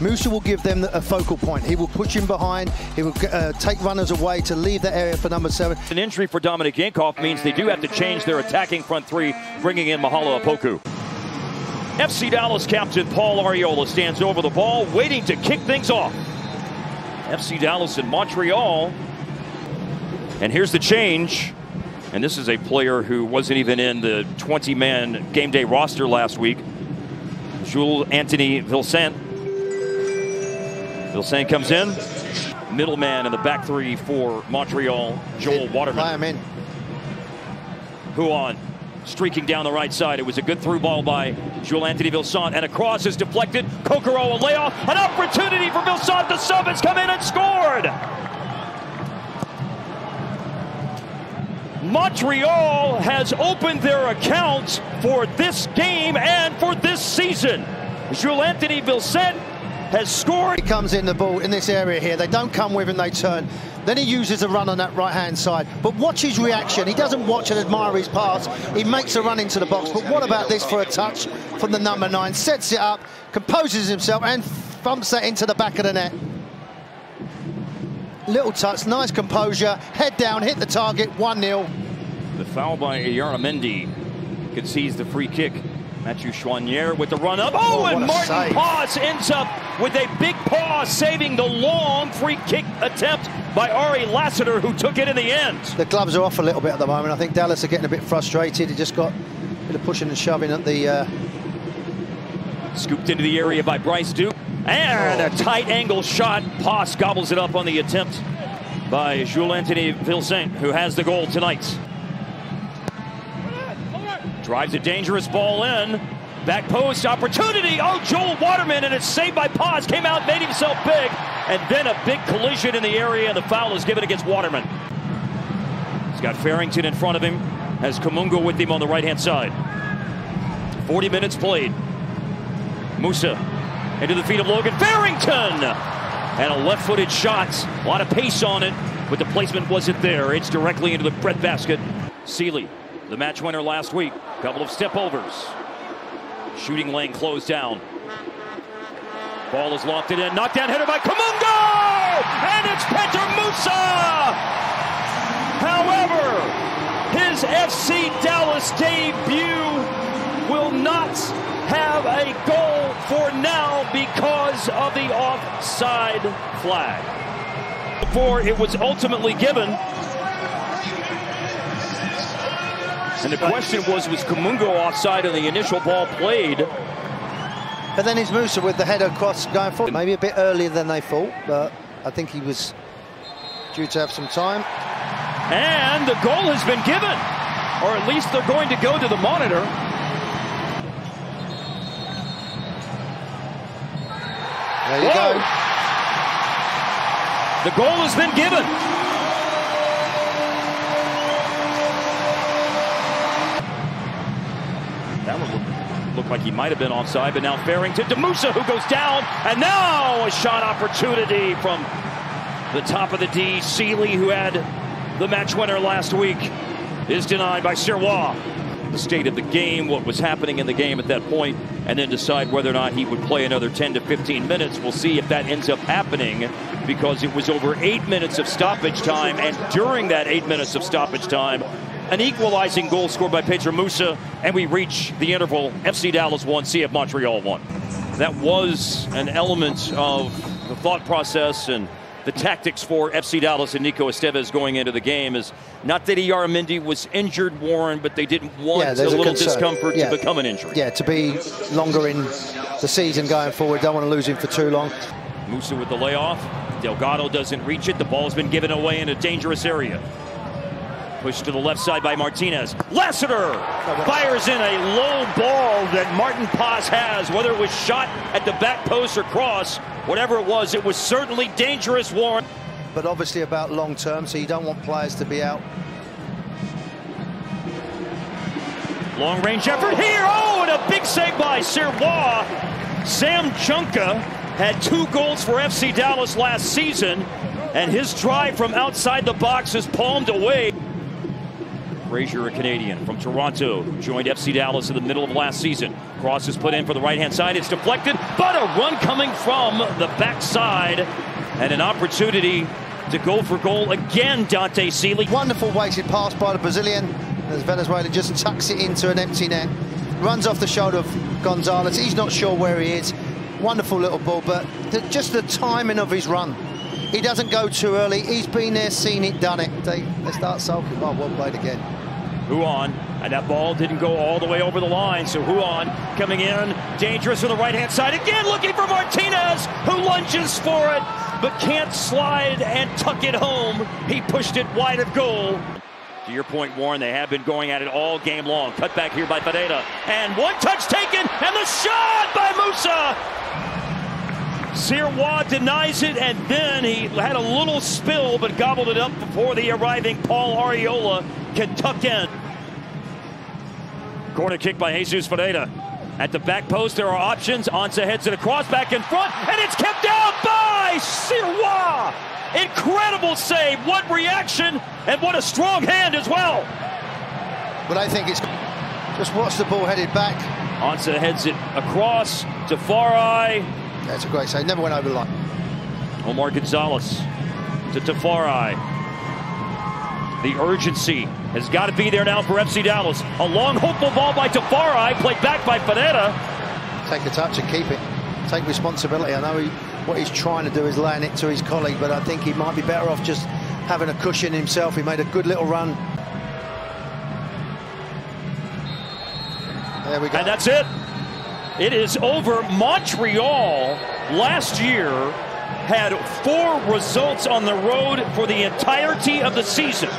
Musa will give them a focal point. He will push him behind. He will take runners away to leave that area for number 7. An injury for Dominic Yankoff means they do have to change their attacking front three, bringing in Mahalo Opoku. FC Dallas captain Paul Arriola stands over the ball, waiting to kick things off. FC Dallas in Montreal. And here's the change. And this is a player who wasn't even in the 20-man game day roster last week. Jules-Anthony Vilsaint. Vilsaint comes in. Middleman in the back three for Montreal, Joel Waterman. Play him in. Huon streaking down the right side. It was a good through ball by Jules-Anthony Vilsaint, and a cross is deflected. Kokoro, a layoff, an opportunity for Vilsaint. The sub has come in and scored. Montreal has opened their accounts for this game and for this season. Jules-Anthony Vilsaint has scored. He comes in the ball in this area here. They don't come with him, they turn. Then he uses a run on that right-hand side. But watch his reaction. He doesn't watch and admire his pass. He makes a run into the box. But what about this for a touch from the number 9? Sets it up, composes himself, and thumps that into the back of the net. Little touch, nice composure. Head down, hit the target, 1-0. The foul by Yaramendi concedes the free kick. Mathieu Choinière with the run up. Oh, and Martin Paz ends up with a big paw, saving the long free kick attempt by Ari Lassiter, who took it in the end. The gloves are off a little bit at the moment. I think Dallas are getting a bit frustrated. He just got a bit of pushing and shoving at the... Scooped into the area by Bryce Duke. And a tight angle shot. Paz gobbles it up on the attempt by Jules-Anthony Vilsaint, who has the goal tonight. Drives a dangerous ball in. Back post opportunity. Oh, Joel Waterman, and it's saved by Paz. Came out, made himself big. And then a big collision in the area, and the foul is given against Waterman. He's got Farrington in front of him. Has Kamungo with him on the right-hand side. 40 minutes played. Musa into the feet of Logan Farrington. And a left-footed shot. A lot of pace on it, but the placement wasn't there. It's directly into the breadbasket. Sealy, the match winner last week. Couple of step overs. Shooting lane closed down. Ball is lofted in. Knockdown header by Kamungo! And it's Petar Musa! However, his FC Dallas debut will not have a goal for now because of the offside flag. Before it was ultimately given. And the question was Kamungo offside on the initial ball played? But then it's Musa with the header cross going forward. Maybe a bit earlier than they thought, but I think he was due to have some time. And the goal has been given, or at least they're going to go to the monitor. There you go. The goal has been given. That one looked like he might have been offside, but now Farrington to Musa, who goes down, and now a shot opportunity from the top of the D. Sealy, who had the match winner last week, is denied by Sirois. The state of the game, what was happening in the game at that point, and then decide whether or not he would play another 10 to 15 minutes. We'll see if that ends up happening, because it was over 8 minutes of stoppage time, and during that 8 minutes of stoppage time, an equalizing goal scored by Petar Musa, and we reach the interval. FC Dallas 1, CF Montreal 1. That was an element of the thought process and the tactics for FC Dallas and Nico Estevez going into the game. Is not that Yaramendi was injured, Warren, but they didn't want a little discomfort to become an injury. Yeah, to be longer in the season going forward. Don't want to lose him for too long. Musa with the layoff. Delgado doesn't reach it. The ball's been given away in a dangerous area. Pushed to the left side by Martinez. Lassiter fires in a low ball that Martin Paz has. Whether it was shot at the back post or cross, whatever it was certainly dangerous, Warren. But obviously about long term, so you don't want players to be out. Long range effort here. Oh, and a big save by Sirois. Sam Junka had 2 goals for FC Dallas last season, and his drive from outside the box is palmed away. Frazier, a Canadian from Toronto, joined FC Dallas in the middle of last season. Cross is put in for the right-hand side. It's deflected, but a run coming from the backside and an opportunity to go for goal again, Dante Sealy. Wonderful weighted pass by the Brazilian as Venezuela just tucks it into an empty net. Runs off the shoulder of Gonzalez. He's not sure where he is. Wonderful little ball, but just the timing of his run. He doesn't go too early. He's been there, seen it, done it. They start sulking. Well played again. Huan, and that ball didn't go all the way over the line, so Huan coming in, dangerous on the right-hand side, again looking for Martinez, who lunges for it, but can't slide and tuck it home. He pushed it wide of goal. To your point, Warren, they have been going at it all game long. Cut back here by Pineda, and one touch taken, and the shot by Musa! Sirois denies it, and then he had a little spill, but gobbled it up before the arriving Paul Arriola can tuck in. Corner kick by Jesus Pineda. At the back post, there are options. Ansa heads it across, back in front, and it's kept out by Sirois! Incredible save, what reaction, and what a strong hand as well. But I think it's just watch the ball headed back. Ansa heads it across to Farai. That's a great save, never went over the line. Omar Gonzalez to Tafari. The urgency has got to be there now for FC Dallas. A long, hopeful ball by Tafari, played back by Pineda. Take a touch and keep it. Take responsibility. I know what he's trying to do is laying it to his colleague, but I think he might be better off just having a cushion himself. He made a good little run. There we go. And that's it. It is over. Montreal last year had 4 results on the road for the entirety of the season.